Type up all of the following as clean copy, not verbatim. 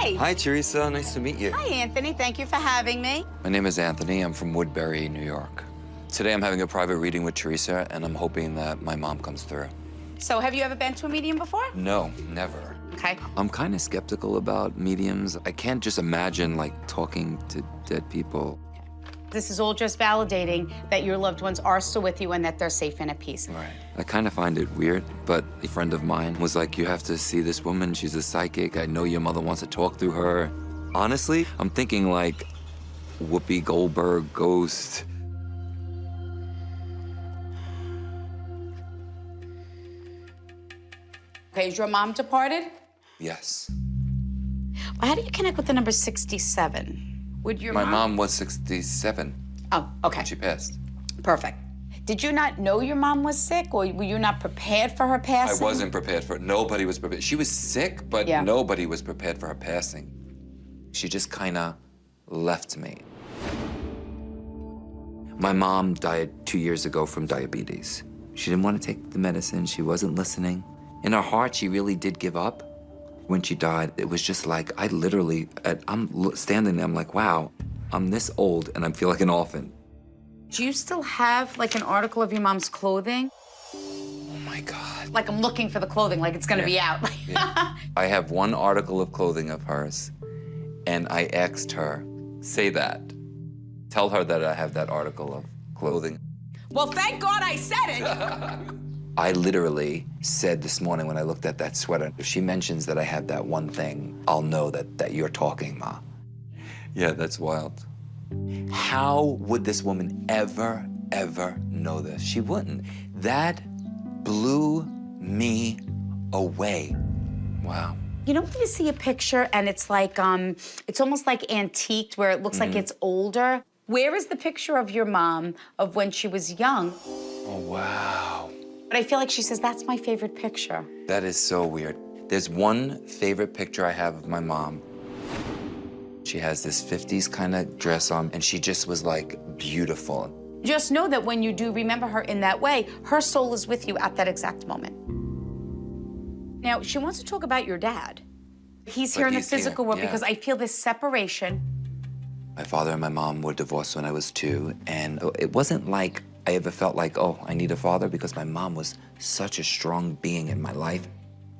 Hi. Hi, Teresa. Nice to meet you. Hi, Anthony. Thank you for having me. My name is Anthony. I'm from Woodbury, New York. Today I'm having a private reading with Teresa, and I'm hoping that my mom comes through. So have you ever been to a medium before? No, never. Okay. I'm kind of skeptical about mediums. I can't just imagine, like, talking to dead people. This is all just validating that your loved ones are still with you and that they're safe and at peace. Right. I kind of find it weird, but a friend of mine was like, you have to see this woman. She's a psychic. I know your mother wants to talk through her. Honestly, I'm thinking like Whoopi Goldberg ghost. Okay, is your mom departed? Yes. How do you connect with the number 67? Would your My mom was 67 Oh, okay. when she passed. Perfect. Did you not know your mom was sick, or were you not prepared for her I passing? wasn't prepared for it. Nobody was prepared. She was sick, but Yeah. nobody was prepared for her passing. She just kind of left me. My mom died 2 years ago from diabetes. She didn't want to take the medicine. She wasn't listening. In her heart, she really did give up. When she died, it was just like, I literally, I'm standing there, I'm like, wow, I'm this old and I feel like an orphan. Do you still have, like, an article of your mom's clothing? Oh my God. Like, I'm looking for the clothing, like it's gonna be out. Yeah. I have one article of clothing of hers, and I asked her, say that. Tell her that I have that article of clothing. Well, thank God I said it. I literally said this morning when I looked at that sweater, if she mentions that I have that one thing, I'll know that you're talking, Ma. Yeah, that's wild. How would this woman ever know this? She wouldn't. That blew me away. Wow. You know when you see a picture and it's like, it's almost like antiqued, where it looks like it's older? Where is the picture of your mom of when she was young? Oh, wow. But I feel like she says, that's my favorite picture. That is so weird. There's one favorite picture I have of my mom. She has this 50s kind of dress on, and she just was like beautiful. Just know that when you do remember her in that way, her soul is with you at that exact moment. Now, she wants to talk about your dad. He's here in the he's here, physical world yeah. because I feel this separation. My father and my mom were divorced when I was 2, and it wasn't like I ever felt like, oh, I need a father, because my mom was such a strong being in my life.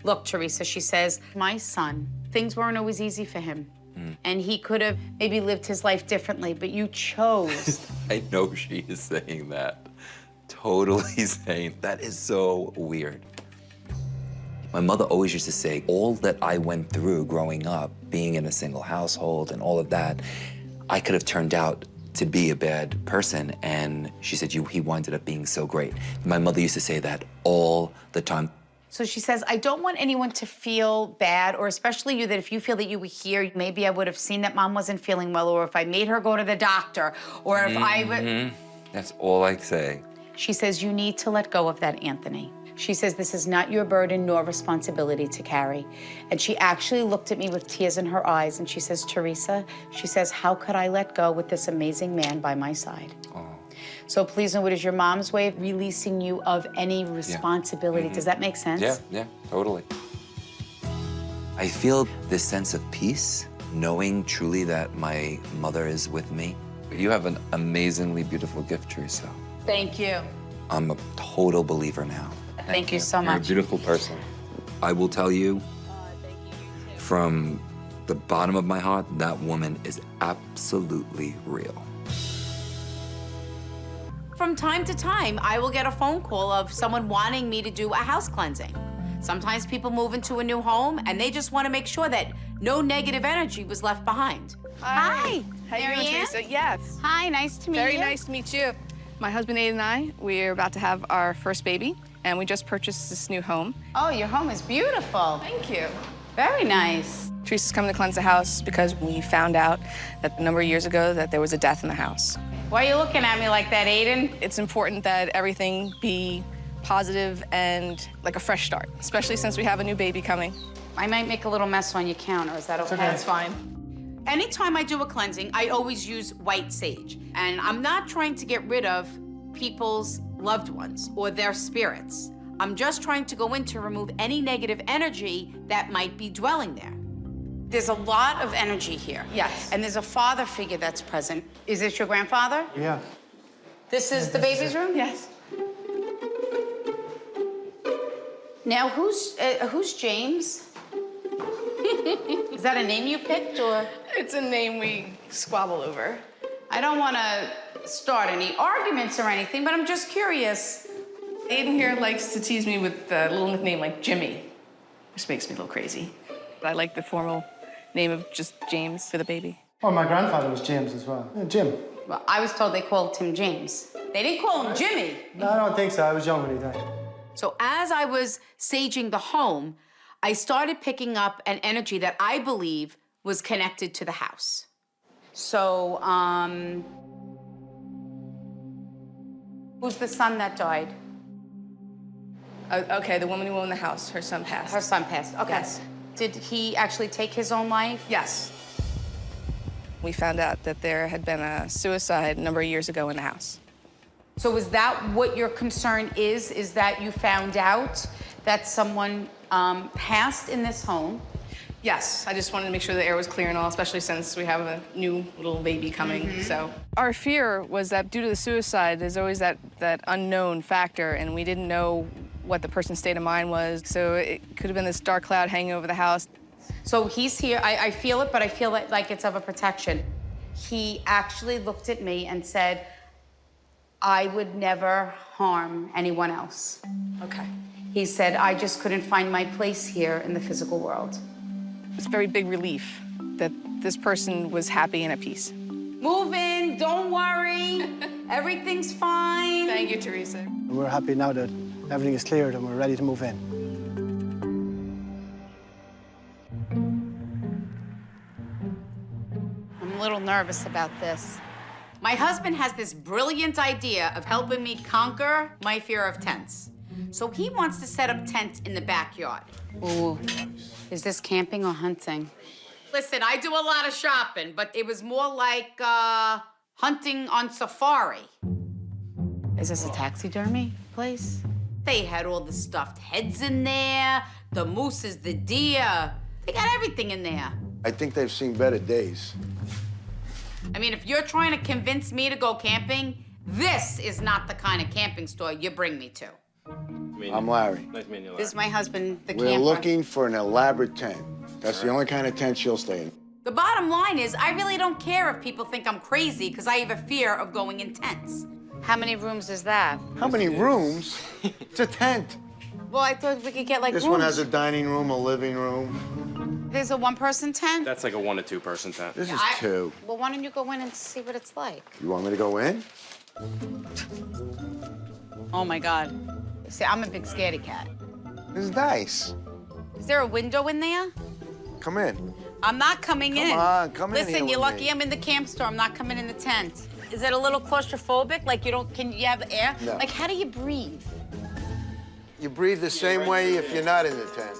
Look, Teresa, she says, my son, things weren't always easy for him. And he could have maybe lived his life differently, but you chose. I know she is saying that. Totally saying that is so weird. My mother always used to say, all that I went through growing up, being in a single household and all of that, I could have turned out to be a bad person. And she said, he winded up being so great. My mother used to say that all the time. So she says, I don't want anyone to feel bad, or especially you, that if you feel that you were here, maybe I would have seen that mom wasn't feeling well, or if I made her go to the doctor, or if I would... That's all I say. She says, you need to let go of that, Anthony. She says, this is not your burden nor responsibility to carry. And she actually looked at me with tears in her eyes, and she says, Teresa, she says, how could I let go with this amazing man by my side? Oh. So please know it is your mom's way of releasing you of any responsibility. Does that make sense? Yeah, totally. I feel this sense of peace, knowing truly that my mother is with me. You have an amazingly beautiful gift, Teresa. Thank you. I'm a total believer now. Thank you so You're a much. beautiful person. I will tell you, from the bottom of my heart, that woman is absolutely real. From time to time, I will get a phone call of someone wanting me to do a house cleansing. Sometimes people move into a new home and they just want to make sure that no negative energy was left behind. Hi. How you doing, Marianne? Teresa? Yes. Hi, nice to meet you. Very nice to meet you. My husband, Aiden, and I, we're about to have our first baby, and we just purchased this new home. Oh, your home is beautiful. Thank you. Very nice. Teresa's coming to cleanse the house because we found out that a number of years ago that there was a death in the house. Why are you looking at me like that, Aiden? It's important that everything be positive and like a fresh start, especially since we have a new baby coming. I might make a little mess on your counter. Is that okay? That's fine. Anytime I do a cleansing, I always use white sage. And I'm not trying to get rid of people's loved ones or their spirits. I'm just trying to go in to remove any negative energy that might be dwelling there. There's a lot of energy here. Yes. And there's a father figure that's present. Is this your grandfather? Yeah. This is the baby's room? Yes. Now, who's James? Is that a name you picked, or? It's a name we squabble over. I don't want to start any arguments or anything, but I'm just curious. Aiden here likes to tease me with a little nickname like Jimmy, which makes me a little crazy. I like the formal name of just James for the baby. Oh, my grandfather was James as well. Yeah, Jim. Well, I was told they called him James. They didn't call him Jimmy. No, I don't think so. I was young when he died. So as I was saging the home, I started picking up an energy that I believe was connected to the house. So, who's the son that died? Okay, the woman who owned the house, her son passed. Her son passed. Okay. Yes. Did he actually take his own life? Yes. We found out that there had been a suicide a number of years ago in the house. So is that what your concern is? Is that you found out that someone passed in this home? Yes, I just wanted to make sure the air was clear and all, especially since we have a new little baby coming, so. Our fear was that due to the suicide, there's always that unknown factor, and we didn't know what the person's state of mind was, so it could have been this dark cloud hanging over the house. So he's here, I feel it, but I feel it like it's of a protection. He actually looked at me and said, I would never harm anyone else. Okay. He said, I just couldn't find my place here in the physical world. It's a very big relief that this person was happy and at peace. Move in, don't worry. Everything's fine. Thank you, Teresa. And we're happy now that everything is cleared and we're ready to move in. I'm a little nervous about this. My husband has this brilliant idea of helping me conquer my fear of tents. So he wants to set up tents in the backyard. Ooh, is this camping or hunting? Listen, I do a lot of shopping, but it was more like hunting on safari. Is this a taxidermy place? They had all the stuffed heads in there, the mooses, the deer. They got everything in there. I think they've seen better days. I mean, if you're trying to convince me to go camping, this is not the kind of camping store you bring me to. I'm Larry. Nice meeting you, Larry. This is my husband, the We're camper. looking for an elaborate tent. That's the only kind of tent she'll stay in. The bottom line is, I really don't care if people think I'm crazy because I have a fear of going in tents. How many rooms is that? How many rooms? It's a tent. Well, I thought we could get like This rooms. one has a dining room, a living room. There's a one-person tent? That's like a 1 to 2 person tent. This is I- two. Well, why don't you go in and see what it's like? You want me to go in? Oh, my God. See, I'm a big scaredy cat. This is nice. Is there a window in there? Come in. I'm not coming in. Come on, come in Listen, here you're with lucky me. I'm in the camp store. I'm not coming in the tent. Is it a little claustrophobic? Like can you have air? No. Like, how do you breathe? You breathe the same way if you're not in the tent.